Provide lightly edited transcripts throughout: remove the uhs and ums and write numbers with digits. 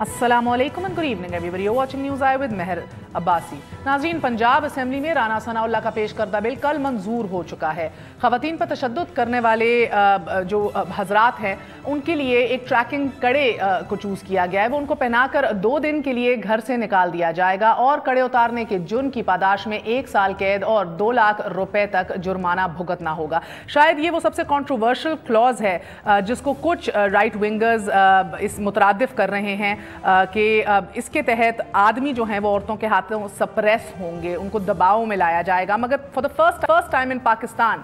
अस्सलाम वालेकुम and good evening everybody, you watching News Eye with Mehr Abbasi. नाज़रीन, पंजाब असेंबली में राना सनाउल्लाह का पेश करदा बिल कल मंजूर हो चुका है। ख़वातीन पर तशद्दुद करने वाले जो हजरात हैं उनके लिए एक ट्रैकिंग कड़े को चूज़ किया गया है। वो उनको पहनाकर 2 दिन के लिए घर से निकाल दिया जाएगा और कड़े उतारने के जुर्म की पादाश में 1 साल कैद और 2 लाख रुपए तक जुर्माना भुगतना होगा। शायद ये वो सबसे कॉन्ट्रोवर्शियल क्लॉज है जिसको कुछ राइट विंगर्स इस मुतरादिफ कर रहे हैं कि इसके तहत आदमी जो हैं वो औरतों के हाथों सप्रेस होंगे, उनको दबाव में लाया जाएगा। मगर for the first time in Pakistan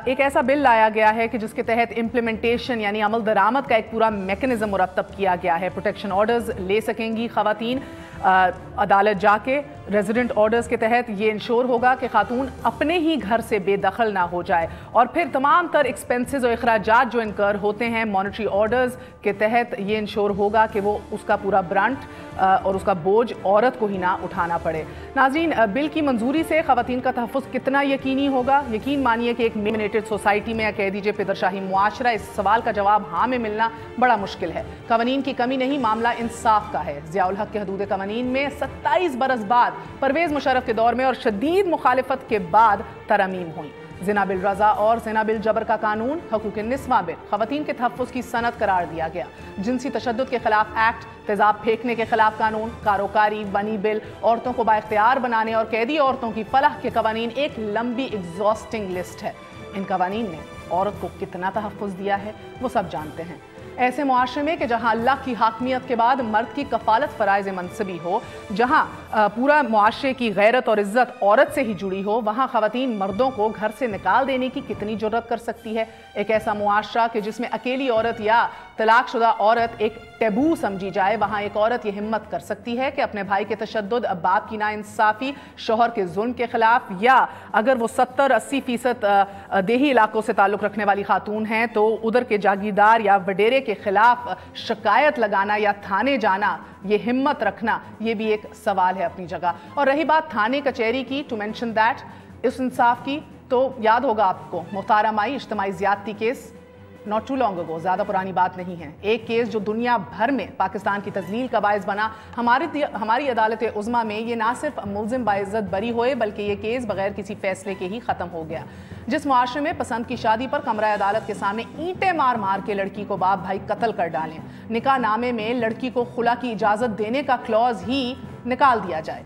एक ऐसा बिल लाया गया है कि जिसके तहत इम्प्लीमेंटेशन यानी अमल दरामद का एक पूरा मैकेनिज्म मुरतब किया गया है। प्रोटेक्शन ऑर्डर्स ले सकेंगी ख़वातीन अदालत जाके। रेजिडेंट ऑर्डर्स के तहत ये इंश्योर होगा कि खातून अपने ही घर से बेदखल ना हो जाए और फिर तमाम तर एक्सपेंसेस और अखराजात जो इनकर होते हैं मॉनिटरी ऑर्डर्स के तहत ये इंश्योर होगा कि वो उसका पूरा ब्रांट और उसका बोझ औरत को ही ना उठाना पड़े। नाज़रीन, बिल की मंजूरी से ख़वातीन का तहफ़्फ़ुज़ कितना यकीनी होगा? यकीन मानिए कि एक मेलिनेटेड सोसाइटी में या कह दीजिए पिदरशाही मुआशरा, इस सवाल का जवाब हाँ में मिलना बड़ा मुश्किल है। कवानीन की कमी नहीं, मामला इंसाफ का है। ज़ियाउल हक के हदूद कवानीन में 27 बरस बाद परवेज़ मुशर्रफ के दौर में और शदीद मुखालिफत के बाद तरमीम हुई। ज़िना बिल रज़ा और ज़िना बिल जबर का कानून, हकूक़ निस्वा बिल, ख़वातीन के तहफ़्फ़ुज़ की सनद करार दिया गया। जिनसी तशद्दुद के खिलाफ एक्ट, तेज़ाब फेंकने के खिलाफ कानून, कारोकारी बनी बिल, औरतों को बाइख्तियार बनाने और कैदी औरतों की फलाह के कवानीन, एक लंबी एग्जॉस्टिंग लिस्ट है। इन कवानीन ने औरत को कितना तहफ़्फ़ुज़ दिया है वो सब जानते हैं। ऐसे मुआशरे में कि जहाँ अल्लाह की हाकमियत के बाद मर्द की कफ़ालत फ़राइज़ मनसबी हो, जहाँ पूरा मुआशरे की गैरत और इज़्ज़त औरत से ही जुड़ी हो, वहाँ ख़वातीन मर्दों को घर से निकाल देने की कितनी जुर्रत कर सकती है? एक ऐसा मुआशरा कि जिसमें अकेली औरत या तलाकशुदा औरत एक टैबू समझी जाए, वहाँ एक औरत ये हिम्मत कर सकती है कि अपने भाई के तशद्दुद, बाप की नाइंसाफ़ी, शौहर के जुल्म के ख़िलाफ़, या अगर वो 70-80% देही इलाकों से ताल्लुक़ रखने वाली खातून हैं तो उधर के जागीरदार या वडेरे के खिलाफ शिकायत लगाना या थाने जाना, ये हिम्मत रखना, ये भी एक सवाल है अपनी जगह। और रही बात थाने कचहरी की, टू मेंशन दैट इस इंसाफ की, तो याद होगा आपको मुख्तार माई इज्तिमाई ज़्यादती case, not too long ago, ज़्यादा पुरानी बात नहीं है। एक केस जो दुनिया भर में पाकिस्तान की तज़लील का बायस बना। हमारी अदालत उज़्मा में ये ना सिर्फ मुल्ज़िम बाइज़्ज़त बरी हुए बल्कि ये केस बगैर किसी फ़ैसले के ही ख़त्म हो गया। जिस मुआशरे में पसंद की शादी पर कमरा अदालत के सामने ईंटें मार मार के लड़की को बाप भाई कत्ल कर डालें, निकाह नामे में लड़की को खुला की इजाज़त देने का क्लॉज ही निकाल दिया जाए,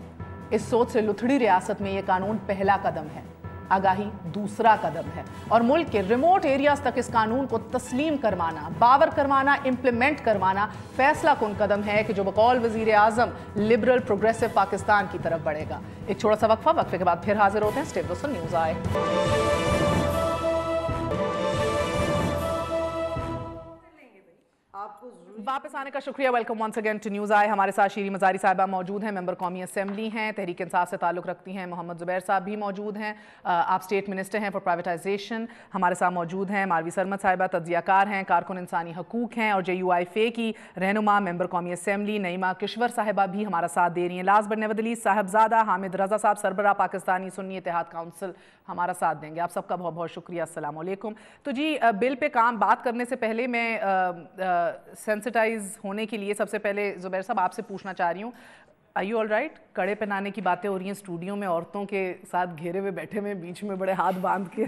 इस सोच से लुथड़ी रियासत में ये कानून पहला कदम है, आगाही दूसरा कदम है। और मुल्क के रिमोट एरियाज तक इस कानून को तस्लीम करवाना, बावर करवाना, इम्प्लीमेंट करवाना फैसला कुन कदम है कि जो बकौल वज़ीर आज़म लिबरल प्रोग्रेसिव पाकिस्तान की तरफ बढ़ेगा। एक छोटा सा वक्फे के बाद फिर हाजिर होते हैं। स्टे दोस्तों, न्यूज़ आए। वापस आने का शुक्रिया। Welcome once again to news आए। हमारे साथ शीरी मज़ारी साहिबा मौजूद हैं, मेंबर कौमी असेंबली हैं, तहरीक इंसाफ से ताल्लुक़ रखती हैं। मोहम्मद ज़ुबैर साहब भी मौजूद हैं, आप स्टेट मिनिस्टर हैं फॉर प्राइवेटाइजेशन। हमारे साथ मौजूद हैं मारवी सरमद साहिबा, तज्ज़ियाकार हैं, कारकुन इंसानी हकूक़ हैं और JUIFA की रहनुमा मेंबर कौमी असेंबली नईमा किश्वर साहिबा भी हमारा साथ दे रही हैं। Last but never the least Sahibzada Hamid Raza साहब, सरबराह पाकिस्तानी सुन्नी इत्तेहाद काउंसिल, हमारा साथ देंगे। आप सबका बहुत बहुत शुक्रिया। अस्सलाम वालेकुम। तो जी, बिल पे बात करने से पहले मैं सेंसिटाइज होने के लिए सबसे पहले ज़ुबैर साहब आपसे पूछना चाह रही हूँ, आर यू ऑल राइट? कड़े पहनाने की बातें हो रही हैं स्टूडियो में, औरतों के साथ घेरे हुए बैठे हुए, बीच में बड़े हाथ बांध के,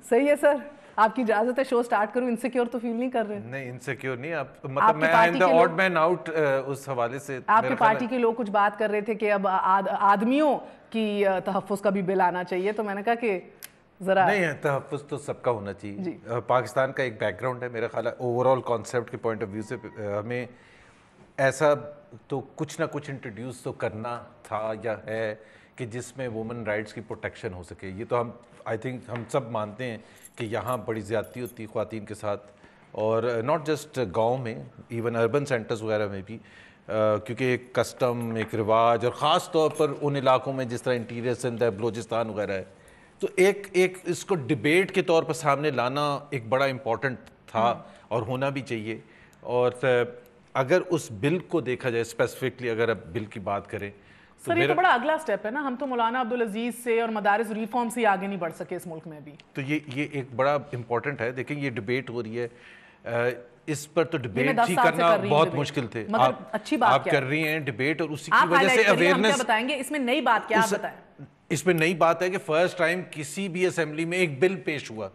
सही है सर? आपकी इजाजत है शो स्टार्ट करूं? इनसिक्योर तो फील नहीं कर रहे? नहीं, इनसिक्योर नहीं। आप मतलब मैं I am the odd man out उस हवाले से। आपकी पार्टी के लोग कुछ बात कर रहे थे कि अब आदमियों की तहफ़्फ़ुज़ का भी बिल आना चाहिए, तो मैंने कहा कि ज़रा नहीं है, तहफ़्फ़ुज़ तो सबका होना चाहिए। पाकिस्तान का एक बैकग्राउंड है, मेरा ख्याल है ओवरऑल कॉन्सेप्ट के पॉइंट ऑफ व्यू से हमें ऐसा तो कुछ ना कुछ इंट्रोड्यूस तो करना था या है कि जिसमें वुमेन राइट्स की प्रोटेक्शन हो सके। ये तो हम आई थिंक हम सब मानते हैं कि यहाँ बड़ी ज़्यादती होती है ख़वातीन के साथ, और नॉट जस्ट गांव में, इवन अर्बन सेंटर्स वगैरह में भी, क्योंकि एक कस्टम, एक रिवाज, और ख़ास तौर पर उन इलाकों में जिस तरह इंटीरियर सिंध है, बलूचिस्तान वगैरह है, तो एक इसको डिबेट के तौर पर सामने लाना एक बड़ा इम्पॉर्टेंट था और होना भी चाहिए। और अगर उस बिल को देखा जाए स्पेसिफिकली, अगर अब बिल की बात करें सर, ये तो बड़ा अगला स्टेप है ना। हम तो मौलाना अब्दुल अजीज से और मदारिस रिफॉर्म से आगे नहीं बढ़ सके इस मुल्क में भी। तो ये एक बड़ा इम्पॉर्टेंट है। देखिए, ये डिबेट हो रही है اس پر تو ڈیبیٹ ہی کرنا بہت مشکل تھے. آپ کر رہی ہیں ڈیبیٹ اور اسی کی وجہ سے اویئرنیس. بتائیں گے اس میں نئی بات کیا بتائیں؟ اس میں نئی بات ہے کہ فرسٹ ٹائم کسی بھی اسمبلی میں ایک بل پیش ہوا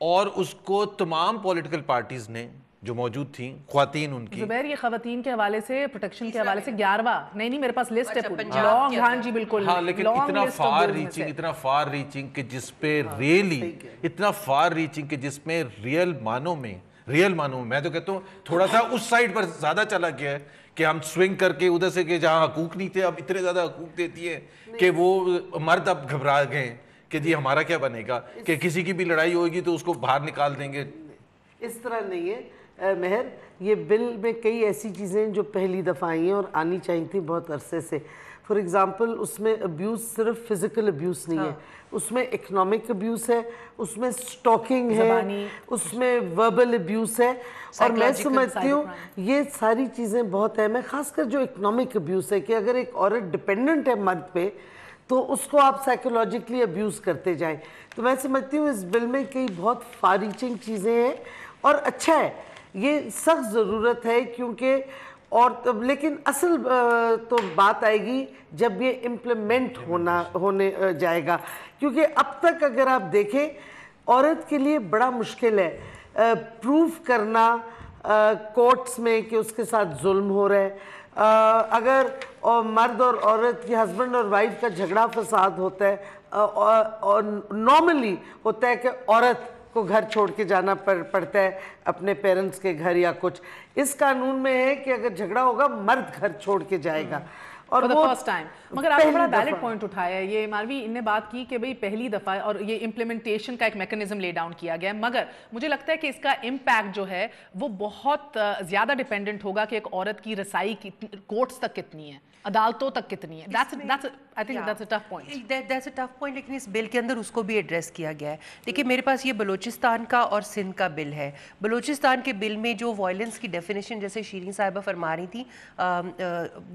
اور اس کو تمام پولیٹیکل پارٹیز نے جو موجود تھیں خواتین ان کی. زبیر یہ خواتین کے حوالے سے پروٹیکشن کے حوالے سے 11واں نہیں میرے پاس لسٹ ہے پوری لانگ. ہاں جی بالکل. ہاں لیکن اتنا فار ریچنگ کہ جس پہ ریئلی اتنا فار ریچنگ کہ جس میں ریئل معنوں میں میں تو کہتا ہوں تھوڑا سا اس سائڈ پر زیادہ چلا گیا ہے کہ ہم سوئنگ کر کے ادھر سے کہ جہاں حقوق نہیں تھے اب اتنے زیادہ حقوق دیتی ہے کہ وہ مرد اب گھبرا گئے کہ جی ہمارا کیا بنے گا کہ کسی کی بھی لڑائی ہوگی تو اس کو باہر نکال دیں گے. اس طرح نہیں ہے مہر. یہ بل میں کئی ایسی چیزیں جو پہلی دفعہ آئی ہیں اور آنی چاہیے تھی بہت عرصے سے. فار ایگزامپل اس میں ابیوز صرف فزیکل ابیوز نہیں ہے, اس میں اکنامک ابیوز ہے, اس میں سٹاکنگ ہے, اس میں وربل ابیوز ہے. اور میں سمجھتی ہوں یہ ساری چیزیں بہت اہم ہیں, خاص کر جو اکنامک ابیوز ہے کہ اگر ایک عورت ڈپینڈنٹ ہے مرد پہ تو اس کو آپ سائیکولوجیکلی ابیوز کرتے جائیں. تو میں سمجھتی ہوں اس بل میں کئی بہت فار ریچنگ چیزیں ہیں اور اچھا ہے, یہ سخت ضرورت ہے کیونکہ اور لیکن اصل تو بات آئے گی جب یہ امپلیمنٹ ہونے جائے گا, کیونکہ اب تک اگر آپ دیکھیں عورت کے لیے بڑا مشکل ہے پروف کرنا کورٹس میں کہ اس کے ساتھ ظلم ہو رہا ہے. اگر مرد اور عورت کی ہسبینڈ اور وائف کا جھگڑا فساد ہوتا ہے اور نارملی ہوتا ہے کہ عورت کو گھر چھوڑ کے جانا پڑتا ہے اپنے پیرنٹس کے گھر یا کچھ. اس قانون میں ہے کہ اگر جھگڑا ہوگا مرد گھر چھوڑ کے جائے گا. اور وہ فرسٹ ٹائم. مگر آپ نے بڑا ویلڈ پوائنٹ اٹھایا ہے یہ مالوی, ان نے بات کی کہ بھئی پہلی دفعہ اور یہ امپلیمنٹیشن کا ایک میکنزم لے ڈاؤن کیا گیا ہے, مگر مجھے لگتا ہے کہ اس کا امپیکٹ جو ہے وہ بہت زیادہ ڈیپینڈنٹ ہوگا کہ ایک عورت کی رسائی کورٹس تک کتنی ہے, عدالتوں تک کتنی ہے. I think that's a tough point. That's a tough point, لیکن اس بل کے اندر اس کو بھی ایڈریس کیا گیا ہے. دیکھیں میرے پاس یہ بلوچستان کا اور سندھ کا بل ہے. بلوچستان کے بل میں جو وائلنس کی ڈیفینیشن جیسے شیرین صاحبہ فرما رہی تھی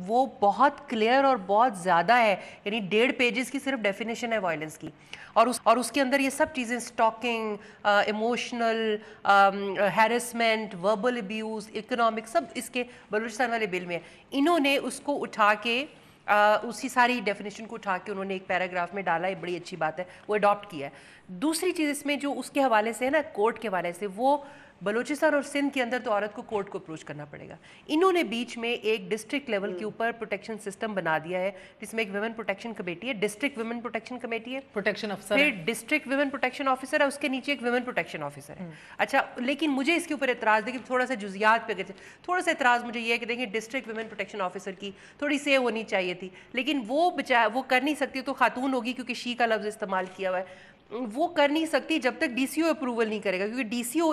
وہ بہت کلیئر اور بہت زیادہ ہے, یعنی 1.5 پیجز کی صرف ڈیفینیشن ہے وائلنس کی, اور اس کے اندر یہ سب چیزیں stalking, emotional harassment, verbal abuse, economic, سب اس کے بلوچستان والے بل میں ہے. انہوں نے اس کو اٹھا کے اسی ساری ڈیفینیشن کو اٹھا کے انہوں نے ایک پیراگراف میں ڈالا ہے, بڑی اچھی بات ہے, وہ اڈاپٹ کیا ہے. دوسری چیز اس میں جو اس کے حوالے سے ہے نا کورٹ کے حوالے سے, وہ بلوچستان اور سندھ کے اندر تو عورت کو کورٹ کو اپروچ کرنا پڑے گا. انہوں نے بیچ میں ایک ڈسٹرکٹ لیول کے اوپر پروٹیکشن سسٹم بنا دیا ہے جس میں ایک ویمن پروٹیکشن کمیٹی ہے, ڈسٹرکٹ ویمن پروٹیکشن کمیٹی ہے, پروٹیکشن افسر, پھر ڈسٹرکٹ ویمن پروٹیکشن آفیسر ہے, اس کے نیچے ایک ویمن پروٹیکشن آفیسر ہے. اچھا لیکن مجھے اس کے اوپر اعتراض ہے کہ تھوڑا سا جزیات پہ تھوڑا سا اعتراض مجھے یہ ہے کہ دیکھیں ڈسٹرکٹ ویمن پروٹیکشن آفیسر کی تھوڑی سی ہونی چاہیے تھی, لیکن وہ کر نہیں سکتی, تو خاتون ہوگی کیونکہ شی کا لفظ استعمال کیا ہوا ہے, وہ کر نہیں سکتی جب تک ڈی سی او اپروول نہیں کرے گا, کیونکہ D C O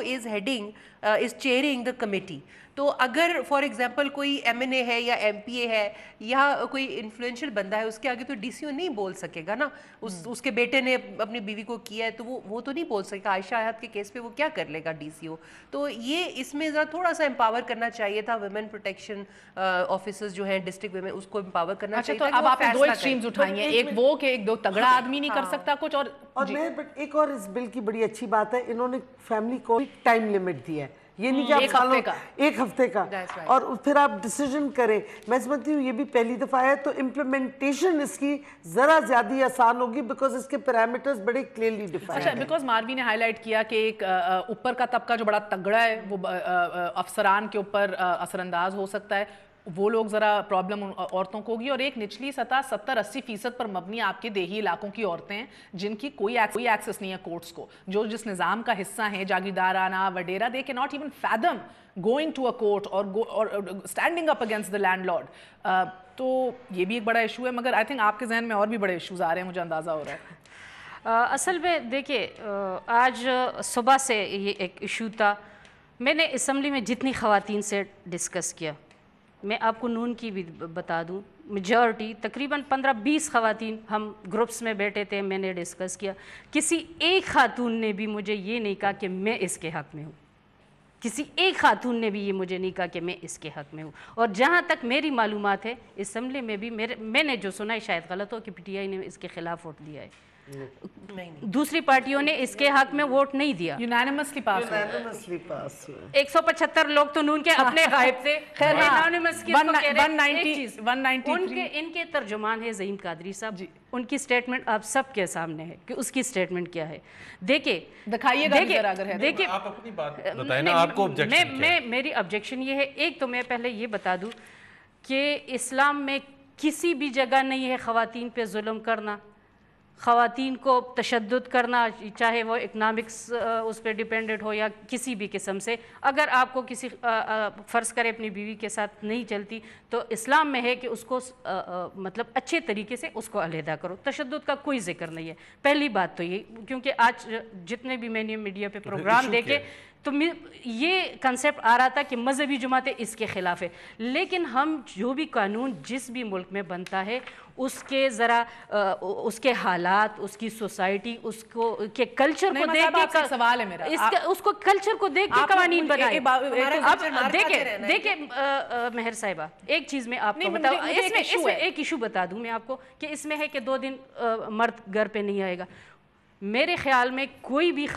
is chairing the committee. تو اگر فار ایگزامپل کوئی ایم این اے ہے یا ایم پی اے ہے یا کوئی انفلوئنشل بندہ ہے, اس کے آگے تو ڈی سی او نہیں بول سکے گا نا. اس کے بیٹے نے اپنی بیوی کو کیا ہے تو وہ تو نہیں بول سکے گا. عائشہ حیات کے کیس پہ وہ کیا کر لے گا ڈی سی او. تو یہ اس میں ذرا تھوڑا سا امپاور کرنا چاہیے تھا ویمن پروٹیکشن آفیسرز جو ہیں ڈسٹرکٹ ویمن, اس کو امپاور کرنا چاہیے تھا. اب آپ نے 2 ایکسٹریمز اٹھائی ہیں, ایک وہ کہ ایک 2 تگڑا آدمی نہیں کر سکتا کچھ, اور میں ایک اور اس بل کی بڑی اچھی بات ہے, انہوں نے فیملی کو ٹائم لمٹ دیا ہے, یہ نہیں کہ آپ سالوں ایک ہفتے کا اور پھر آپ ڈیسیجن کریں. میں سمجھتی ہوں یہ بھی پہلی دفعہ ہے تو امپلیمنٹیشن اس کی ذرا زیادہ آسان ہوگی بیکاز اس کے پیرامیٹرز بڑے کلیئرلی ڈیفائنڈ ہیں. اچھا بیکاز ماروی نے ہائی لائٹ کیا کہ ایک اوپر کا طبقہ جو بڑا تگڑا ہے وہ افسران کے اوپر اثر انداز ہو سکتا ہے, وہ لوگ ذرا پرابلم عورتوں کو ہوگی, اور ایک نچلی سطح 70-80% پر مبنی آپ کے دیہی علاقوں کی عورتیں ہیں جن کی کوئی ایکسس نہیں ہے کورٹس کو, جو جس نظام کا حصہ ہیں جاگیردارانہ وڈیرہ, they cannot even fathom going to a court or standing up against the landlord. تو یہ بھی ایک بڑا ایشو ہے, مگر آئی تھنک آپ کے ذہن میں اور بھی بڑے ایشوز آ رہے ہیں, مجھے اندازہ ہو رہا ہے. اصل میں دیکھیے آج صبح سے یہ ایک ایشو تھا, میں نے اسمبلی میں جتنی خواتین سے ڈسکس کیا, میں آپ کو نون کی بھی بتا دوں, میجورٹی تقریباً 15-20 خواتین ہم گروپس میں بیٹھے تھے, میں نے ڈسکس کیا, کسی ایک خاتون نے بھی مجھے یہ نہیں کہا کہ میں اس کے حق میں ہوں, کسی ایک خاتون نے بھی یہ مجھے نہیں کہا کہ میں اس کے حق میں ہوں. اور جہاں تک میری معلومات ہے اسمبلی میں بھی میں نے جو سنا ہے, شاید غلط ہو کہ پی ٹی آئی نے اس کے خلاف ووٹ دیا ہے, दूसरी पार्टियों ने इसके हक में वोट नहीं दिया। यूनानिमसली पास हुआ। 175 लोग तो नून के अपने गायब थे। खैर Anonymous किसको कह रहे हैं? 190 एक चीज़, 193 इनके तर्जुमान है ज़हीम कादरी साहब, उनकी स्टेटमेंट आप सबके सामने है कि उसकी स्टेटमेंट क्या है। देखिए दिखाइएगा अगर है। देखिए आप अपनी बात बताएं ना, आपको ऑब्जेक्शन क्या है? मेरी ऑब्जेक्शन ये है, एक तो मैं पहले ये बता दूं कि इस्लाम में किसी भी जगह नहीं है ख़वातीन पे जुल्म करना, ख़वातीन को तशद्दुद करना, चाहे वो इकनॉमिक्स उस पर डिपेंडेंट हो या किसी भी किस्म से। अगर आपको किसी फ़र्ज़ करे अपनी बीवी के साथ नहीं चलती तो इस्लाम में है कि उसको मतलब अच्छे तरीके से उसको अलहदा करो, तशद्दुद का कोई जिक्र नहीं है। पहली बात तो ये, क्योंकि आज जितने भी मैंने मीडिया पे प्रोग्राम देखे तो ये कंसेप्ट आ रहा था कि मजहबी जमातें इसके ख़िलाफ़ है, लेकिन हम जो भी कानून जिस भी मुल्क में बनता है उसके ज़रा उसके हालात, उसकी सोसाइटी, उसको के कल्चर को देख के सवाल है मेरा, उसको कल्चर को देख के कानून बनाए। अब देखिए मेहर साहिबा, एक चीज़ मैं आपको बताऊँ, इसमें एक इशू बता दूँ मैं आपको कि इसमें है कि 2 दिन मर्द घर पे नहीं आएगा। मेरे ख्याल में कोई भी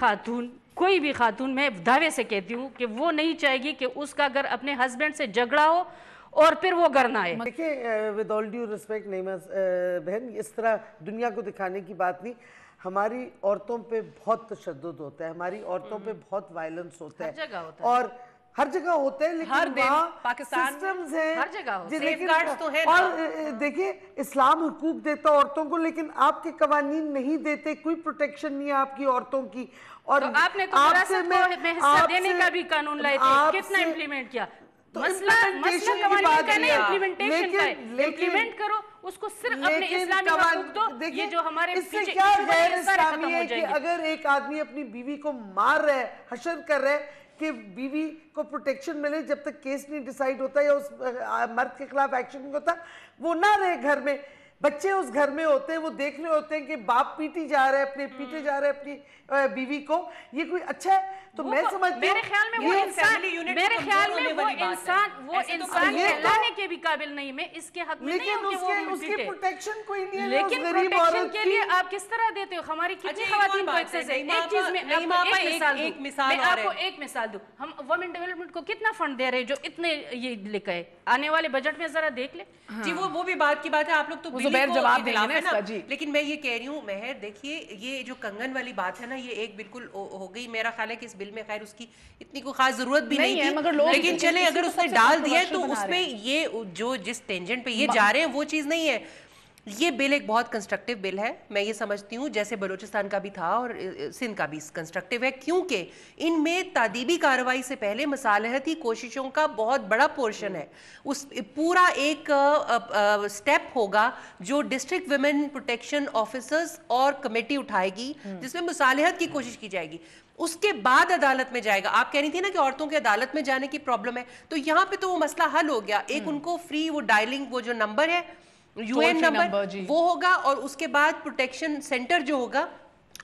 खातून मैं दावे से कहती हूँ कि वो नहीं चाहेगी कि उसका घर अपने हस्बैंड से झगड़ा हो और फिर वो घर ना आए। देखिए, विद ऑल ड्यू रिस्पेक्ट नईमा बहन, इस तरह दुनिया को दिखाने की बात नहीं। हमारी औरतों पे बहुत तशद्दुद होता है, हमारी औरतों पे बहुत वायलेंस होता है, और हर जगह होता है, लेकिन वहाँ पाकिस्तान सिस्टम्स हैं, हर जगह सेफगार्ड्स तो हैं। और देखिए, इस्लाम हुकूक देता औरतों को, लेकिन आपके कवानीन नहीं देते, कोई प्रोटेक्शन नहीं है आपकी औरतों की। और तो आपने तो विरासत को हिस्सा देने का भी कानून लाए थे, कितना इम्प्लीमेंट किया? मसला कवानीन का नहीं, इम्प्लीमेंटेशन का है। इम्प्लीमेंट करो उसको, सिर्फ अपने इस्लामी हकूक दो। ये जो हमारे इससे क्या गैर इस्लामी है कि अगर एक आदमी अपनी बीवी को मार रहा है, हशर कर रहा है, कि बीवी को प्रोटेक्शन मिले जब तक केस नहीं डिसाइड होता या उस मर्द के खिलाफ एक्शन नहीं होता, वो ना रहे घर में। बच्चे उस घर में होते हैं, वो देख रहे होते हैं कि बाप पीटे जा रहे हैं अपनी बीवी को। ये कोई अच्छा है? तो मैं समझती हूँ मेरे ख्याल में वो इंसान कहलाने के भी काबिल नहीं। मैं इसके हक में नहीं हूं कि वो उसकी प्रोटेक्शन कोई नहीं है। लेकिन प्रोटेक्शन के लिए आप किस तरह देते हो? हमारी कितनी खवातीन को एक्सेस है। एक चीज में आपको एक मिसाल दूं, हम वुमेन डेवलपमेंट को कितना फंड दे रहे हैं जो इतने ये लेकर आए, आने वाले बजट में जरा देख ले। जी वो भी बात की बात है, आप लोग तो जवाब देंगे ना इसका। जी लेकिन मैं ये कह रही हूँ मेहर, देखिए ये जो कंगन वाली बात है ना, ये एक बिल्कुल हो गई। मेरा ख्याल है कि इस बिल में खैर उसकी इतनी कोई खास जरूरत भी नहीं थी, लेकिन चले अगर उसने डाल दिया तो उसमें ये जो जिस टेंजेंट पे ये जा रहे हैं वो चीज़ नहीं है। ये बिल एक बहुत कंस्ट्रक्टिव बिल है, मैं ये समझती हूँ, जैसे बलूचिस्तान का भी था और सिंध का भी कंस्ट्रक्टिव है, क्योंकि इनमें तादीबी कार्रवाई से पहले मसालहती कोशिशों का बहुत बड़ा पोर्शन है। उस पूरा एक स्टेप होगा जो डिस्ट्रिक्ट वुमेन प्रोटेक्शन ऑफिसर्स और कमेटी उठाएगी, जिसमें मुसालहत की कोशिश की जाएगी। उसके बाद अदालत में जाएगा। आप कह रही थी ना कि औरतों के अदालत में जाने की प्रॉब्लम है, तो यहाँ पे तो वो मसला हल हो गया। एक उनको फ्री वो डायलिंग, वो जो नंबर है यूएन नंबर, वो होगा, और उसके बाद प्रोटेक्शन सेंटर जो होगा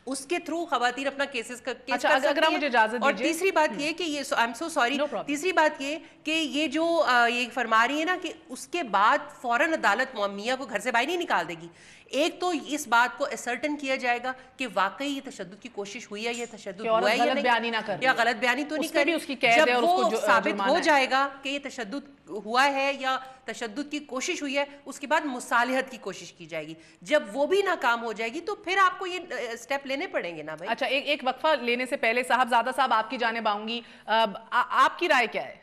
उसके थ्रू खवातीन अपना केसेस कर अगर मुझे इजाजत दीजिए। और तीसरी बात ये कि ये आई एम सो सॉरी, तीसरी बात ये कि ये जो ये फरमा रही है ना कि उसके बाद फौरन अदालत मियां को घर से बाहर नहीं निकाल देगी। एक तो इस बात को असर्टन किया जाएगा कि वाकई ये तशद्दुद की कोशिश हुई है, ये तशद्दुद हुआ है या नहीं, या गलत बयानी तो नहीं करी। जब वो साबित हो जाएगा कि ये तशद्दुद हुआ है या तशद्दुद की कोशिश हुई है, उसके बाद मुसालहत की कोशिश की जाएगी। जब वो भी नाकाम हो जाएगी तो फिर आपको ये स्टेप लेने पड़ेंगे ना भाई। अच्छा, एक वक्फा लेने से पहले साहबजादा साहब आपकी जानिब आऊंगी, आपकी राय क्या है?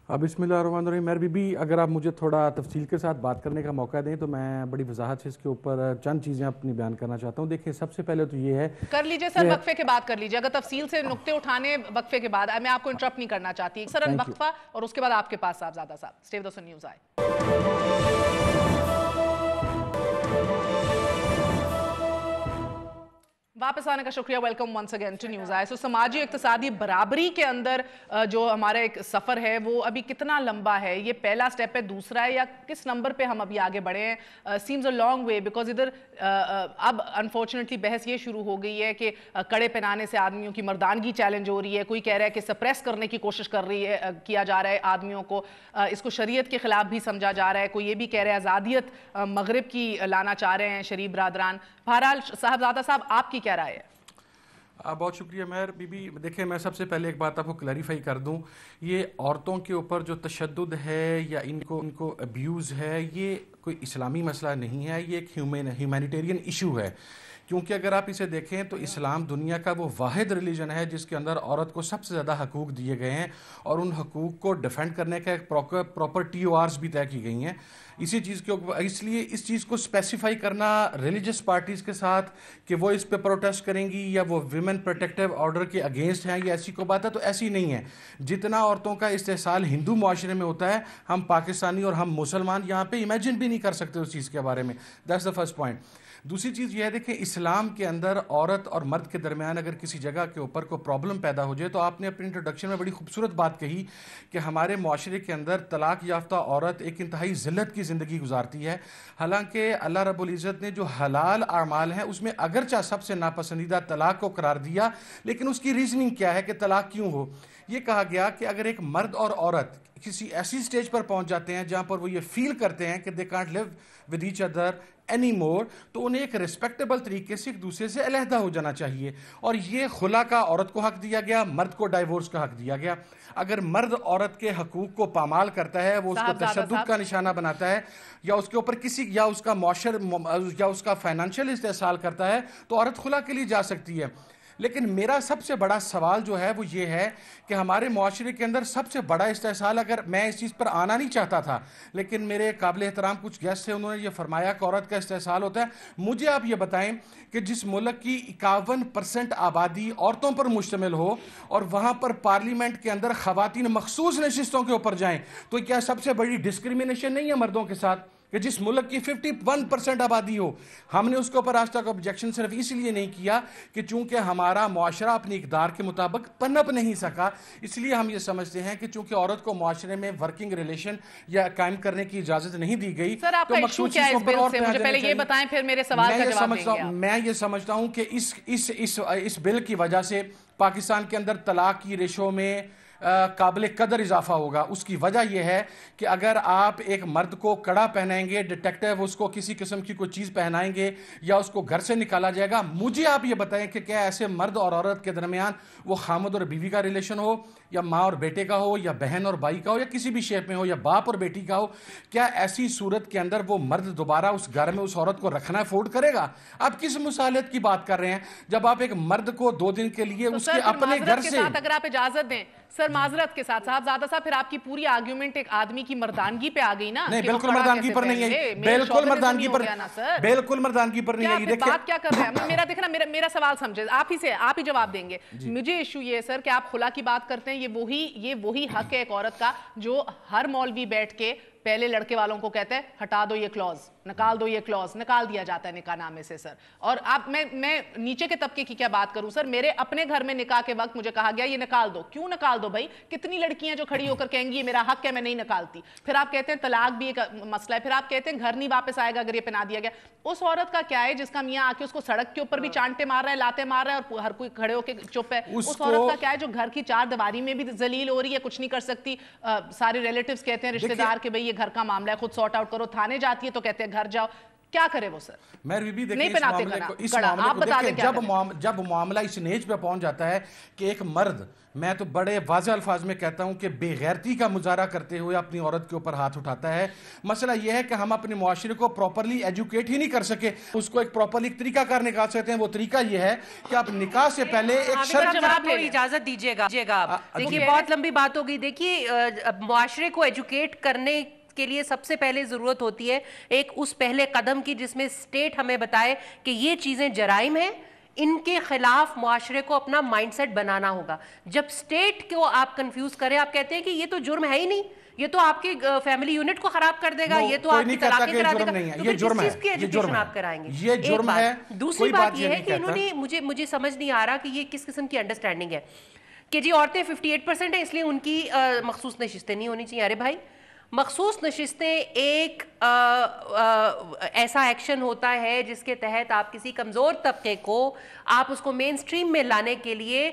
अब बिस्मिल्लाहिर्रहमानिर्रहीम। मेहर बीबी, अगर आप मुझे थोड़ा तफसील के साथ बात करने का मौका दें तो मैं बड़ी वजाहत से इसके ऊपर चंद चीज़ें अपनी बयान करना चाहता हूँ। देखिए, सबसे पहले तो ये है, कर लीजिए सर, वक्फे के बाद कर लीजिए, अगर तफसील से नुक्ते उठाने वक्फे के बाद। मैं आपको इंटरप्ट नहीं करना चाहती, सर वक्फा और उसके बाद आपके पास साहबजादा साहब। Stay with us on News Eye. वापस आने का शुक्रिया, welcome once again to News Eye. So समाजी इक्तिसादी बराबरी के अंदर जो हमारा एक सफ़र है वो अभी कितना लंबा है, ये पहला स्टेप है, दूसरा है, या किस नंबर पे हम अभी आगे बढ़े हैं? Seems a long way, because इधर अब अनफॉर्चुनेटली बहस ये शुरू हो गई है कि कड़े पहनाने से आदमियों की मर्दानगी चैलेंज हो रही है, कोई कह रहा है कि सप्रेस करने की कोशिश कर रही है, किया जा रहा है आदमियों को, इसको शरीयत के खिलाफ भी समझा जा रहा है, कोई ये भी कह रहा है आज़ादियत मगरिब की लाना चाह रहे हैं शरीफ बरादरान। बहरहाल साहबजादा साहब, आपकी क्या राय है? बहुत शुक्रिया मेहर बीबी। देखिए, मैं सबसे पहले एक बात आपको क्लैरिफाई कर दूं, ये औरतों के ऊपर जो तशद्दुद है या इनको अब्यूज़ है, ये कोई इस्लामी मसला नहीं है, ये एक ह्यूमैनिटेरियन इशू है। क्योंकि अगर आप इसे देखें तो इस्लाम दुनिया का वो वाहिद रिलीजन है जिसके अंदर औरत को सबसे ज़्यादा हकूक़ दिए गए हैं, और उन हकूक़ को डिफेंड करने का एक प्रॉपर TORs भी तय की गई हैं इसी चीज़ के। इसलिए इस चीज़ को स्पेसिफाई करना रिलीजियस पार्टीज़ के साथ कि वो इस पे प्रोटेस्ट करेंगी या वो विमेन प्रोटेक्टिव ऑर्डर के अगेंस्ट हैं, या ऐसी कोई बात है, तो ऐसी नहीं है। जितना औरतों का इस्तेसाल हिंदू मुआशरे में होता है, हम पाकिस्तानी और हम मुसलमान यहाँ पे इमेजिन भी नहीं कर सकते उस चीज़ के बारे में। That's the first point. दूसरी चीज़ यह है, देखें, इस्लाम के अंदर औरत और मर्द के दरमियान अगर किसी जगह के ऊपर कोई प्रॉब्लम पैदा हो जाए, तो आपने अपने इंट्रोडक्शन में बड़ी खूबसूरत बात कही कि हमारे माशरे के अंदर तलाक याफ्ता औरत एक इंतहाई ज़िल्लत की ज़िंदगी गुजारती है। हालांकि अल्लाह रब्बुल इज़्ज़त ने जो हलाल आमाल हैं उसमें अगरचा सबसे नापसंदीदा तलाक को करार दिया, लेकिन उसकी रीज़निंग क्या है कि तलाक क्यों हो। ये कहा गया कि अगर एक मर्द और औरत किसी ऐसी स्टेज पर पहुंच जाते हैं जहां पर वो ये फील करते हैं कि they can't live with each other any more, तो उन्हें एक रिस्पेक्टेबल तरीके से एक दूसरे से अलहदा हो जाना चाहिए। और ये खुला का औरत को हक दिया गया, मर्द को डाइवोर्स का हक दिया गया। अगर मर्द औरत के हकूक को पामाल करता है, वो उसको तशद्दुद का निशाना बनाता है, या उसके ऊपर किसी या उसका मौशर या उसका फाइनेंशियल इस्तेसाल करता है, तो औरत खुला के लिए जा सकती है। लेकिन मेरा सबसे बड़ा सवाल जो है वो ये है कि हमारे मुआशरे के अंदर सबसे बड़ा इस्तेसाल, अगर मैं इस चीज़ पर आना नहीं चाहता था, लेकिन मेरे काबिल एहतराम कुछ गेस्ट थे, उन्होंने ये फरमाया कि औरत का इस्तेसाल होता है। मुझे आप ये बताएं कि जिस मुल्क की 51% आबादी औरतों पर मुश्तमिल हो और वहाँ पर पार्लियामेंट के अंदर ख़वातीन मखसूस नशिस्तों के ऊपर जाएँ, तो क्या सबसे बड़ी डिस्क्रिमिनेशन नहीं है मर्दों के साथ? कि जिस मुल्क की 51% आबादी हो, हमने उसके ऊपर आज तक ऑब्जेक्शन सिर्फ इसलिए नहीं किया कि चूंकि हमारा मुआशरा अपनी इक़दार के मुताबिक पनप नहीं सका, इसलिए हम ये समझते हैं कि चूंकि औरत को मुआशरे में वर्किंग रिलेशन या कायम करने की इजाजत नहीं दी गई, सर, आपका इशू क्या है इस बिल से? मुझे पहले ये बताएं, फिर मेरे सवाल का जवाब देंगे आप। मैं ये समझता हूं कि इस बिल की वजह से पाकिस्तान के अंदर तलाक की रेशो में काबिल कदर इजाफा होगा। उसकी वजह यह है कि अगर आप एक मर्द को कड़ा पहनाएंगे, डिटेक्टिव उसको किसी किस्म की कोई चीज़ पहनाएंगे या उसको घर से निकाला जाएगा, मुझे आप ये बताएं कि क्या ऐसे मर्द और औरत के दरमियान वो खामद और बीवी का रिलेशन हो, या माँ और बेटे का हो, या बहन और भाई का हो, या किसी भी शेप में हो, या बाप और बेटी का हो, क्या ऐसी सूरत के अंदर वो मर्द दोबारा उस घर में उस औरत को रखना अफोर्ड करेगा? आप किस मुसालत की बात कर रहे हैं जब आप एक मर्द को 2 दिन के लिए उसके अपने घर से, अगर आप इजाजत दें सर, माजरत के साथ साहबजादा साहब, फिर आपकी पूरी आर्ग्यूमेंट एक आदमी की मर्दानगी पे आ गई ना? नहीं, बिल्कुल मर्दानगी पर नहीं है, बिल्कुल मर्दानगी पर, बिल्कुल मर्दानगी पर नहीं है। देखिए बात क्या कर रहे हैं, मेरा देखना, मेरा सवाल समझे, आप ही जवाब देंगे। मुझे इशू ये है सर कि आप खुला की बात करते हैं, ये वही हक है एक औरत का जो हर मौलवी बैठ के पहले लड़के वालों को कहते हैं हटा दो ये क्लॉज, निकाल दो ये क्लॉज, निकाल दिया जाता है निकाह नामे से सर। और आप मैं नीचे के तबके की क्या बात करूं सर, मेरे अपने घर में निकाह के वक्त मुझे कहा गया ये निकाल दो। क्यों निकाल दो भाई? कितनी लड़कियां जो खड़ी होकर कहेंगी ये मेरा हक है, मैं नहीं निकालती। फिर आप कहते हैं तलाक भी एक मसला है, फिर आप कहते हैं घर नहीं वापस आएगा अगर ये पहना दिया गया। उस औरत का क्या है जिसका मियाँ आके उसको सड़क के ऊपर भी चांटे मार रहा है, लाते मार रहा है और हर कोई खड़े होकर चुप है? उस औरत का क्या है जो घर की 4 दीवारी में भी जलील हो रही है, कुछ नहीं कर सकती? सारे रिलेटिव्स कहते हैं, रिश्तेदार के भाई ये घर का मामला है, खुद सॉर्ट आउट करो। थाने जाती है तो कहते हैं घर जाओ। क्या करे वो सर? मैं भी देखिए इस मामले को जब मामला इस नेज पे पहुंच जाता है कि एक मर्द, मैं तो बड़े वाज़ेह अल्फाज में कहता हूं कि बेगैरती का मुजाहरा करते हुए अपनी औरत के ऊपर हाथ उठाता है। मसला यह है कि हम अपने मुआशरे को प्रॉपरली एजुकेट ही नहीं कर सके, उसको एक प्रॉपरली तरीका कार निकाल सकते हैं। वो तरीका यह है कि आप निकाह से पहले एक शर्त, इजाजत दीजिएगा। देखिए बहुत लंबी बात हो गई। देखिए मुआशरे को एजुकेट करने के लिए सबसे पहले जरूरत होती है एक उस पहले कदम की जिसमें स्टेट हमें बताए कि ये चीजें जराइम हैं, ان کے خلاف معاشرے کو اپنا مائنڈ سیٹ بنانا ہوگا. جب اسٹیٹ کو آپ کنفیوز کریں, آپ کہتے ہیں کہ یہ تو جرم ہے ہی نہیں, یہ تو آپ کی فیملی یونٹ کو خراب کر دے گا, یہ تو آپ کی طلاقیں کرا دے گا, تو پھر کس چیز کی ایجوکیشن آپ کرائیں گے؟ یہ جرم ہے. دوسری بات یہ ہے کہ انہوں نے مجھے سمجھ نہیں آ رہا کہ یہ کس قسم کی انڈرسٹینڈنگ ہے کہ جی عورتیں 58% ہیں اس لیے ان کی مخصوص نشستیں نہیں ہونی چاہیے. ارے بھائی, مخصوص نشستیں ایک ایسا ایکشن ہوتا ہے جس کے تحت آپ کسی کمزور طبقے کو آپ اس کو مین سٹریم میں لانے کے لیے,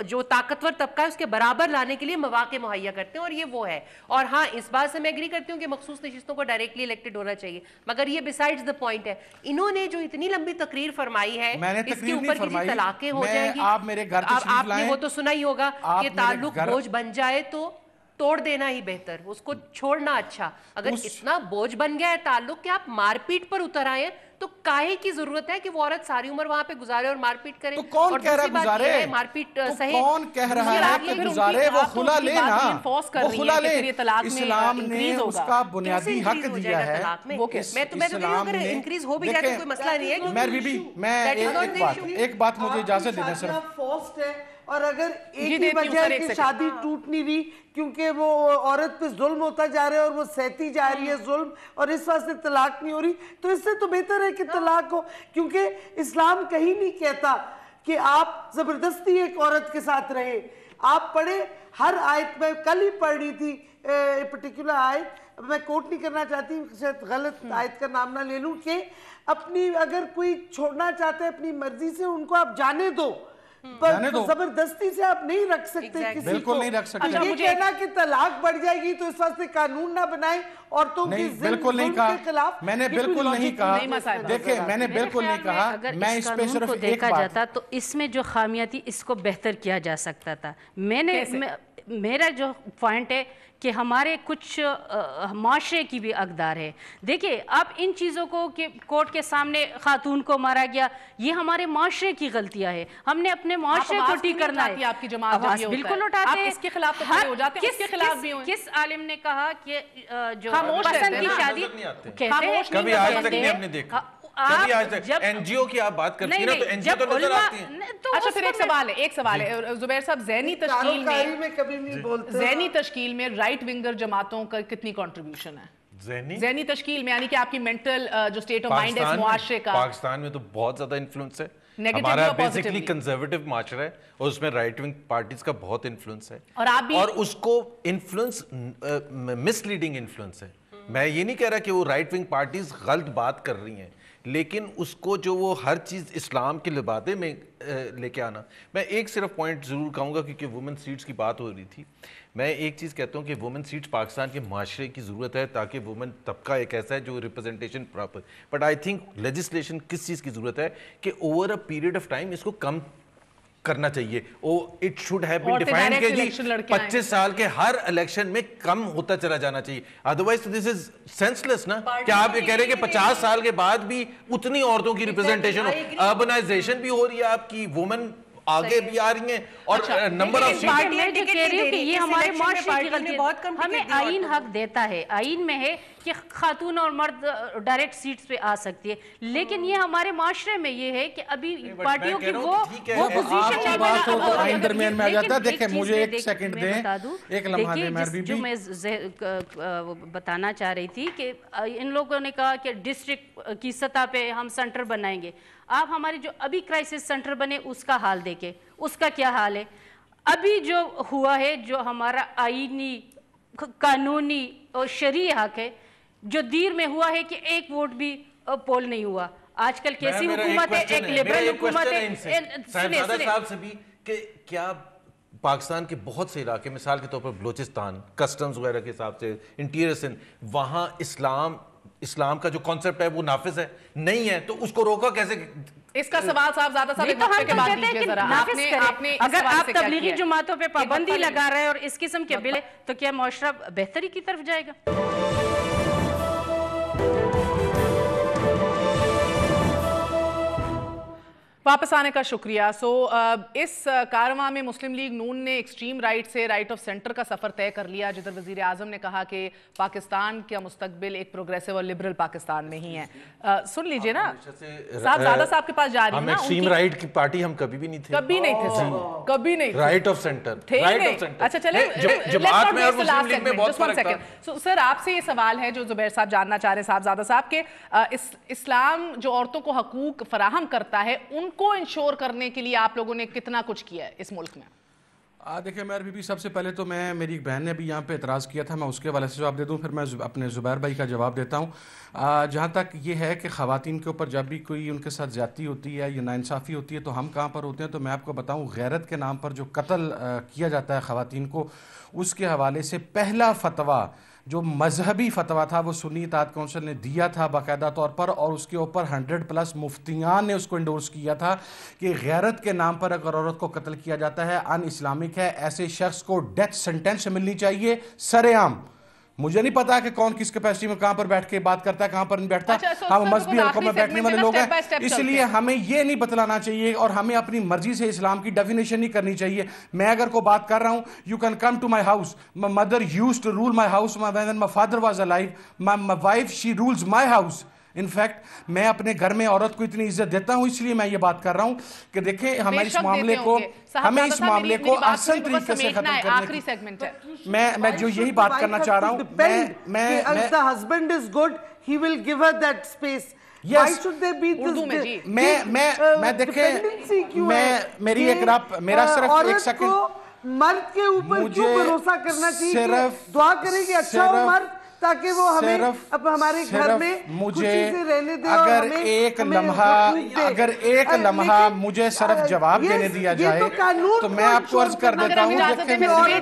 جو طاقتور طبقہ ہے اس کے برابر لانے کے لیے مواقع مہیا کرتے ہیں, اور یہ وہ ہے. اور ہاں, اس بات سے میں ایگری کرتی ہوں کہ مخصوص نشستوں کو ڈائریکٹلی الیکٹڈ ہونا چاہیے, مگر یہ بیسائڈز دا پوائنٹ ہے. انہوں نے جو اتنی لمبی تقریر فرمائی ہے اس کے اوپر کی طلاقیں ہو جائیں گی, آپ نے وہ تو سنا ہی ہوگا کہ تعلق بوجھ بن جائے تو توڑ دینا ہی بہتر, اس کو چھوڑنا اچھا. اگر اتنا بوجھ بن گیا ہے تعلق کہ آپ مار پیٹ پر اتر آئے تو کاہے کی ضرورت ہے کہ وہ عورت ساری عمر وہاں پہ گزارے اور مار پیٹ کرے؟ تو کون کہہ رہا ہے گزارے؟ مار پیٹ صحیح, کون کہہ رہا ہے کہ گزارے؟ وہ خلا لے نا, وہ خلا لے. اسلام نے اس کا بنیادی حق دیا ہے. میں تو کہہ رہا ہوں اگر انکریز ہو بھی جائے تو کوئی مسئلہ نہیں ہے. مہر بی بی, میں ایک بات مجھے اجازت دے دیں صرف. اور اگر ایک ہی وجہ ہے کہ شادی ٹوٹ نہیں رہی کیونکہ وہ عورت پہ ظلم ہوتا جا رہا ہے اور وہ سہتی جا رہی ہے ظلم, اور اس واسطے طلاق نہیں ہو رہی, تو اس سے تو بہتر ہے کہ طلاق ہو. کیونکہ اسلام کہیں نہیں کہتا کہ آپ زبردستی ایک عورت کے ساتھ رہیں. آپ پڑھیں ہر آیت, میں کل ہی پڑھ رہی تھی پرٹیکولر آیت, میں کوٹ نہیں کرنا چاہتی, شاید غلط آیت کا نام نہ لے لوں, کہ اپنی اگر کوئی چھوڑنا چاہتا ہے اپنی مرضی سے, ان کو آپ جانے دو, زبردستی سے آپ نہیں رکھ سکتے کسی کو. بالکل نہیں رکھ سکتے. یہ کہنا کہ طلاق بڑھ جائے گی تو اس واسطے قانون نہ بنائیں عورتوں کی ظلم کے خلاف. میں نے بالکل نہیں کہا, دیکھیں میں نے بالکل نہیں کہا. میں اس پہ صرف ایک دیکھا جاتا تو اس میں جو خامیاں تھی اس کو بہتر کیا جا سکتا تھا. میرا جو پوائنٹ ہے کہ ہمارے کچھ معاشرے کی بھی اقدار ہے. دیکھیں آپ ان چیزوں کو کہ کورٹ کے سامنے خاتون کو مارا گیا, یہ ہمارے معاشرے کی غلطیاں ہے. ہم نے اپنے معاشرے کو ٹھیک کرنا ہے. آپ کی جماعت جب یہ ہوتا ہے بالکل اٹھاتے ہیں, اس کے خلاف تو کھڑے ہو جاتے ہیں, اس کے خلاف بھی ہوئے. کس عالم نے کہا کہ جو پسند کی شادی کہتے ہیں, کبھی آج تک نہیں ہم نے دیکھا, کبھی آج تک این جی او کی آپ بات کرتی ہیں نا تو این جی او تو نظر آتی ہیں. اچھا پھر ایک سوال ہے زبیر صاحب, ذہنی تشکیل میں رائٹ ونگر جماعتوں کا کتنی کنٹریبیوشن ہے ذہنی تشکیل میں, یعنی کہ آپ کی مینٹل جو سٹیٹ آف مائنڈ ہے اس معاشرے کا؟ پاکستان میں تو بہت زیادہ انفلوئنس ہے. ہمارا بیسیکلی کنزرویٹو معاشرہ ہے اور اس میں رائٹ ونگ پارٹیز کا بہت انفلوئنس ہے, اور اس کو انفلوئنس مس لیڈنگ انفلوئنس ہے. میں یہ نہیں کہہ رہا کہ وہ رائٹ ونگ پارٹیز غلط بات کر رہی ہیں, لیکن اس کو جو وہ ہر چیز اسلام کے لبادے میں لے کے آنا. میں ایک صرف پوائنٹ ضرور کہوں گا کیونکہ وومن سیٹس کی بات ہو رہی تھی. میں ایک چیز کہتا ہوں کہ وومن سیٹس پاکستان کے معاشرے کی ضرورت ہے تاکہ وومن طبقہ ایک ایسا ہے جو representation proper, but I think legislation کس چیز کی ضرورت ہے کہ over a period of time اس کو کم کرنا چاہیے. It should have been defined کہ جی 25 سال کے ہر الیکشن میں کم ہوتا چلا جانا چاہیے. ادروائز تو دس از سینس لیس نا, کہ آپ یہ کہہ رہے ہیں کہ 50 سال کے بعد بھی اتنی عورتوں کی ریپرزنٹیشن ہو. اربنائزیشن بھی ہو رہی ہے آپ کی, وومن آگے بھی آ رہی ہیں, اور نمبر آف سیٹ. میں جو کہہ رہی ہوں کہ یہ ہمارے معاشرے کی غلطی ہے. ہمیں آئین حق دیتا ہے, آئین میں ہے کہ خاتون اور مرد ڈائریکٹ سیٹس پہ آ سکتی ہے, لیکن یہ ہمارے معاشرے میں یہ ہے کہ ابھی پارٹیوں کی وہ پوزیشن درمیان میں آ جاتا ہے. دیکھیں مجھے ایک سیکنڈ دیں, ایک لمحہ دیں مہر بی بی. جو میں بتانا چاہ رہی تھی کہ ان لوگوں نے کہا کہ ڈسٹرکٹ کی سطح پہ ہم سینٹر بنائیں گے. آپ ہمارے جو ابھی کرائسس سینٹر بنے اس کا حال دیکھیں, اس کا کیا حال ہے. ابھی جو ہوا ہے, جو ہمارا آئینی قانونی اور شرعی حق ہے, جو دیر میں ہوا ہے کہ ایک ووٹ بھی پول نہیں ہوا. آج کل کیسی حکومت ہے, ایک لبرل حکومت ہے. صاحب صاحب سے بھی کہ کیا پاکستان کے بہت سے علاقے, مثال کے طور پر بلوچستان کسٹمز وغیرہ کے حساب سے, انٹیریئر سندھ, وہاں اسلام کا جو کانسیپٹ ہے وہ نافذ ہے نہیں ہے, تو اس کو روکا کیسے؟ اس کا سوال صاحب زیادہ صاحب ایک وقت کے بعد دیجئے ذرا. اگر آپ تبلیغی جماعتوں پہ پابندی لگا رہے ہیں اور اس قسم کے بل تو کیا معاشرہ بہتری کی طرف جائے گا؟ वापस आने का शुक्रिया। इस कारवां में मुस्लिम लीग नून ने एक्सट्रीम राइट से राइट ऑफ सेंटर का सफ़र तय कर लिया, जिधर वज़ीर आज़म ने कहा कि पाकिस्तान का मुस्तकबिल एक प्रोग्रेसिव और लिबरल पाकिस्तान में ही है। सुन लीजिए ना, साहबजादा साहब के पास जा रही है ना, एक्सट्रीम राइट की पार्टी हम कभी भी नहीं थे, कभी नहीं थे सर, कभी नहीं थे। राइट ऑफ सेंटर थे राइट नहीं। Of centre. अच्छा चले, जमात में और मुस्लिम लीग में बहुत फर्क था। सर आपसे ये सवाल है जो जुबैर साहब जानना चाह रहे हैं साहबजादा साहब के, इस्लाम जो औरतों को हकूक फराहम करता है उनको इंश्योर करने के लिए आप लोगों ने कितना कुछ किया है इस मुल्क में? देखिए मेहर बीबी, सबसे पहले तो मेरी एक बहन ने भी यहाँ पे एतराज़ किया था, मैं उसके वाले से जवाब दे दूँ, फिर मैं अपने ज़ुबैर भाई का जवाब देता हूँ। जहाँ तक ये है कि ख़वातीन के ऊपर जब भी कोई उनके साथ ज़्यादती होती है या नाइंसाफ़ी होती है तो हम कहाँ पर होते हैं, तो मैं आपको बताऊँ गैरत के नाम पर जो कत्ल किया जाता है ख़वातीन को, उसके हवाले से पहला फतवा जो मजहबी फतवा था वो सुन्नी इत्तेहाद काउंसिल ने दिया था बाकायदा तौर पर, और उसके ऊपर 100+ मुफ्तियान ने उसको इंडोर्स किया था कि गैरत के नाम पर अगर औरत को कत्ल किया जाता है अन इस्लामिक है, ऐसे शख्स को डेथ सेंटेंस मिलनी चाहिए सरेआम। मुझे नहीं पता कि कौन किस कैपेसिटी में कहाँ पर बैठ के बात करता है, कहाँ पर नहीं बैठता। हम मजहबी हलकों में बैठने वाले लोग हैं, इसलिए हमें ये नहीं बतलाना चाहिए और हमें अपनी मर्जी से इस्लाम की डेफिनेशन नहीं करनी चाहिए। मैं अगर को बात कर रहा हूँ, you can come to my house, my mother used to rule my house, my father was alive, my wife she rules my house. In fact मैं अपने घर में औरत को इतनी इज्जत देता हूं, इसलिए मैं ये बात कर रहा हूं कि देखें हमें इस मामले को आसान तरीके से खत्म आखिरी सेगमेंट है। मैं जो यही बात करना चाह रहा हूं, मैं husband is good, he will give her that space. Yes. Why should there be this? मैं देखें, मेरी एक मेरा सिर्फ एक सेकंड, मर्द के ऊपर क्यों भरोसा करना चाहिए? दुआ करेंगे अच्छा हो मर्द, ताकि वो हमें अब हमारे घर में मुझे रहने दे। अगर एक लम्हा मुझे सिर्फ जवाब देने दिया जाए तो मैं आपको अर्ज कर देता हूँ औरत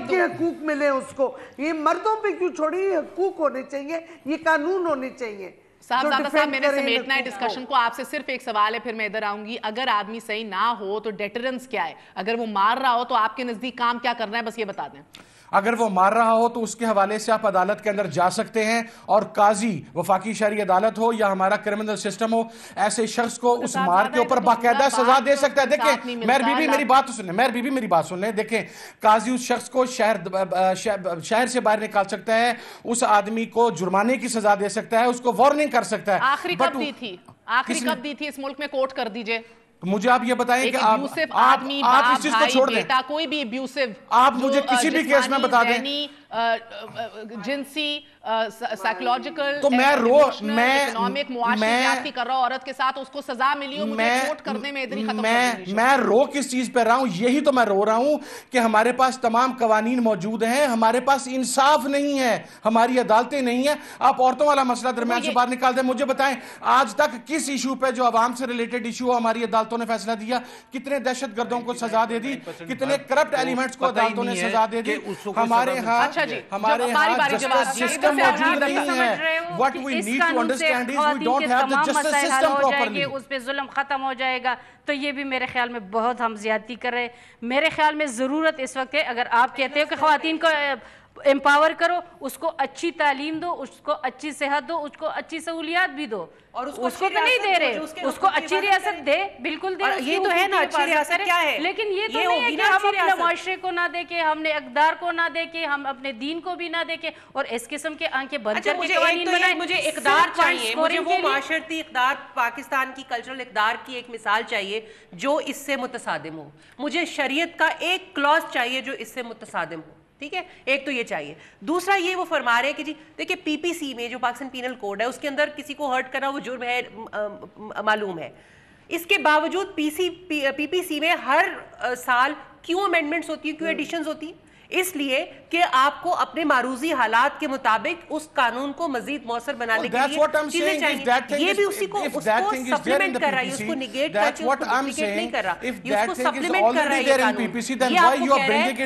के हकूक मिले उसको। ये मर्दों पे क्यों छोड़ी? हकूक होने चाहिए, ये कानून होने चाहिए। साहबजादा साहब, मैंने समेटना है डिस्कशन को, आपसे सिर्फ एक सवाल है फिर मैं इधर आऊंगी। अगर आदमी सही ना हो तो डेटरेंस क्या है? अगर वो मार रहा हो तो आपके नजदीक काम क्या करना है, बस ये बता दें। अगर वो मार रहा हो तो उसके हवाले से आप अदालत के अंदर जा सकते हैं और काजी, वफाकी शहरी अदालत हो या हमारा क्रिमिनल सिस्टम हो, ऐसे शख्स को उस मार के ऊपर बाकायदा सजा दे सकता है। देखें मेहर बीबी मेरी बात सुन ले, देखें काजी उस शख्स को शहर से बाहर निकाल सकता है, उस आदमी को जुर्माने की सजा दे सकता है, उसको वार्निंग कर सकता है। आखिरी कब दी थी इस मुल्क में? कोर्ट कर दीजिए। तो मुझे आप ये बताएं कि आप इस चीज को छोड़ दें, कोई भी अब्यूसिव, आप मुझे किसी भी केस में बता दें, जिनसी, साइकोलॉजिकल, तो इकोनॉमिक, मुआशी कर रहा औरत के साथ, उसको सजा मिली हो, मुझे कोर्ट करने में इधर ही खत्म कर दी। मैं रो किस चीज पे रहा हूं? यही तो मैं रो रहा हूं कि हमारे पास तमाम कवानीन मौजूद हैं, हमारे पास इंसाफ नहीं है, हमारी अदालतें नहीं है। आप औरतों वाला मसला दरमियान से बाहर निकाल दें। मुझे बताएं आज तक किस इशू पे जो अवाम से रिलेटेड इशू हो हमारी अदालतों ने फैसला दिया? कितने दहशतगर्दों को सजा दे दी, कितने करप्ट एलिमेंट्स को अदालतों ने सजा दे दी। हमारे यहाँ सिस्टम मौजूद नहीं है। What we need to understand is we don't have the justice system properly. उस पे जुल्म खत्म हो जाएगा, तो ये भी मेरे ख्याल में बहुत हम ज्यादती कर रहे हैं। मेरे ख्याल में ज़रूरत इस वक्त है, अगर आप कहते हो कि ख़वातीन को एम्पावर करो, उसको अच्छी तालीम दो, उसको अच्छी सेहत दो, उसको अच्छी सहूलियात भी दो, और उसको तो नहीं दे रहे, उसको अच्छी रियासत दे, बिल्कुल दे। ये तो है ना अच्छी रियासत क्या है, लेकिन ये तो नहीं है कि हम अपने माशरे को ना देके, हमने इक़दार को ना देके, हम अपने दीन को भी ना देके और इस किस्म के आंखें बंद करके कवानीन बनाए। मुझे इक़दार चाहिए, मुझे वो माशरती इक़दार, पाकिस्तान की कल्चरल इक़दार की एक मिसाल चाहिए जो इससे मुतसादिम हो। मुझे शरीयत का एक क्लॉज चाहिए जो इससे मुतसादिम हो। ठीक है, एक तो ये चाहिए। दूसरा ये वो फरमा रहे हैं कि जी देखिए पीपीसी में जो पाकिस्तान पीनल कोड है उसके अंदर किसी को हर्ट करना वो जुर्म है, मालूम है। इसके बावजूद पीपीसी में हर साल क्यों अमेंडमेंट्स होती है, क्यों एडिशंस होती है? इसलिए कि आपको अपने मारूजी हालात के मुताबिक उस कानून को मजीद मौसर बनाने के लिए चीजें चाहिए। ये भी उसी को सप्लीमेंट कर रहा है, उसको निगेट करके उसको डुप्लीकेट नहीं कर रहा, ये उसको सप्लीमेंट कर रहा है। ये कानून ये आपको कह रहा है कि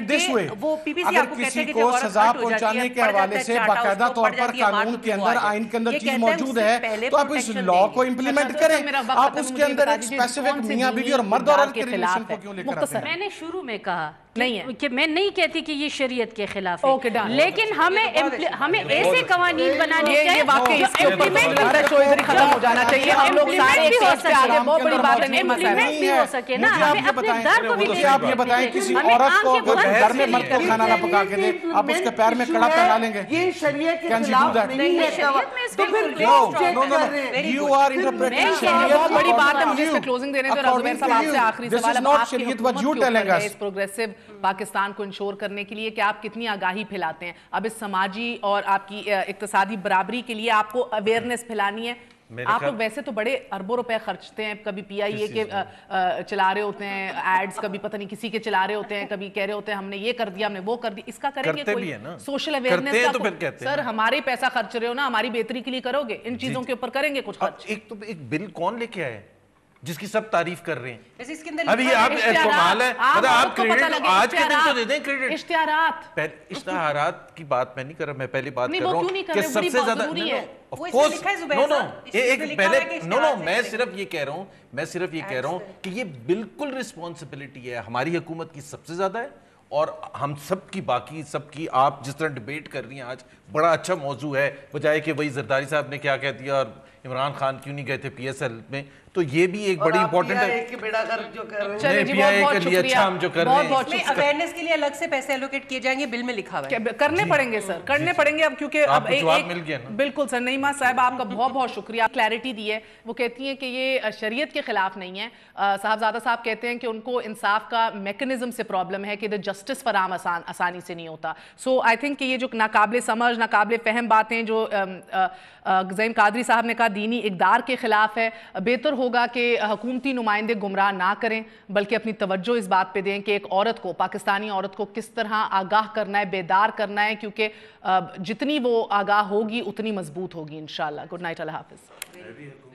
वो पीपीसी आपको कहते हैं कि जब सजा पहुंचाने के हवाले से बाकायदा तौर पर कानून के अंदर, आइन के अंदर चीज मौजूद है, तो आप इस लॉ को इंप्लीमेंट करें। आप उसके अंदर एक स्पेसिफिक मियां बीवी और मर्द औरत के रिलेशन को क्यों लेकर आते हैं? मैंने शुरू में कहा کہ میں نہیں کہتی کہ یہ شریعت کے خلاف ہے، لیکن ہمیں ایسے قوانین بنانے چاہیے واقعی اس کے اوپر شو ادھر ختم ہو جانا چاہیے. ہم لوگ سارے ایک ساتھ پہ آگے بہت بڑی بات ہے امپلیمنٹ بھی ہو سکے نا. ہمیں اپنے در کو بھی مجھے آپ یہ بتائیں کسی عورت کو گھر میں مرد کو کھانا نہ پکا کے دیں آپ اس کے پیر میں کڑا پہنا لیں گے؟ یہ شریعت کے خلاف نہیں ہے. تو پھر you are interpreting شریعت. بہت بڑی بات ہے. مجھے اس پہ کلوزنگ دینے دو زبیر صاحب. آپ سے آخری سوال اب آپ کی حکومت کے اوپر ہے اس پروگریسو پاکستان کو انشور کرنے کے لیے کہ آپ کتنی آگاہی پھیلاتے ہیں اب اس سماجی اور آپ کی اقتصادی برابری کے لیے. آپ کو اویئرنیس پھیلانی ہے. آپ لوگ ویسے تو بڑے اربوں روپے خرچتے ہیں, کبھی پی آئی اے کے چلا رہے ہوتے ہیں ایڈز, کبھی پتہ نہیں کسی کے چلا رہے ہوتے ہیں, کبھی کہہ رہے ہوتے ہیں ہم نے یہ کر دیا, ہم نے وہ کر دیا. اس کا کریں گے کوئی سوشل اویئرنیس کا؟ سر ہمارے پیسہ خرچ رہے ہو نا, ہماری بہتری کے لیے کرو گے, ان چیزوں کے اوپر کریں گے کچھ خرچ. ایک بل کون لے کے آئے جس کی سب تعریف کر رہے ہیں؟ ابھی آپ کمال ہے, آپ کریڈٹ آج کے دن تو دے دیں کریڈٹ. اشتہارات کی بات میں نہیں کر رہا, میں پہلی بات کر رہا ہوں کہ سب سے زیادہ میں صرف یہ کہہ رہا ہوں کہ یہ بالکل رسپانسبلٹی ہے ہماری حکومت کی سب سے زیادہ ہے, اور ہم سب کی باقی سب کی. آپ جس طرح ڈیبیٹ کر رہی ہیں آج بڑا اچھا موضوع ہے, بجائے کہ وہی زرداری صاحب نے کیا کہہ دیا اور عمران خان کیوں نہیں گئے تھے پی ایس ایل میں, تو یہ بھی ایک بڑی امپورٹنٹ ہے. پی آئی اے کے لیے اچھا ہم جو کر رہے ہیں اس میں اویئرنیس کے لیے الگ سے پیسے الوکیٹ کیے جائیں گے, بل میں لکھا ہوا ہے. کرنے پڑیں گے سر, کرنے پڑیں گے اب, کیونکہ اب بالکل سر. نعیمہ صاحب آپ کا بہت بہت شکریہ, کلیئرٹی دی ہے. وہ کہتی ہیں کہ یہ شریعت کے خلاف نہیں ہے. صاحبزادہ صاحب کہتے ہیں کہ ان کو انصاف کا میکنزم سے پرابلم ہے, کہ ادھر جسٹس فراہم آسانی سے نہیں ہوتا. سو آئی تھنک کہ یہ جو ناقابل سمجھ ناقابل فہم باتیں جو زعیم قادری صاحب نے کہا دینی اقدار کے خلاف ہے, بہتر ہوگا کہ حکومتی نمائندے گمراہ نہ کریں, بلکہ اپنی توجہ اس بات پہ دیں کہ ایک عورت کو, پاکستانی عورت کو کس طرح آگاہ کرنا ہے, بیدار کرنا ہے, کیونکہ جتنی وہ آگاہ ہوگی اتنی مضبوط ہوگی انشاءاللہ. گڈ نائٹ, اللہ حافظ.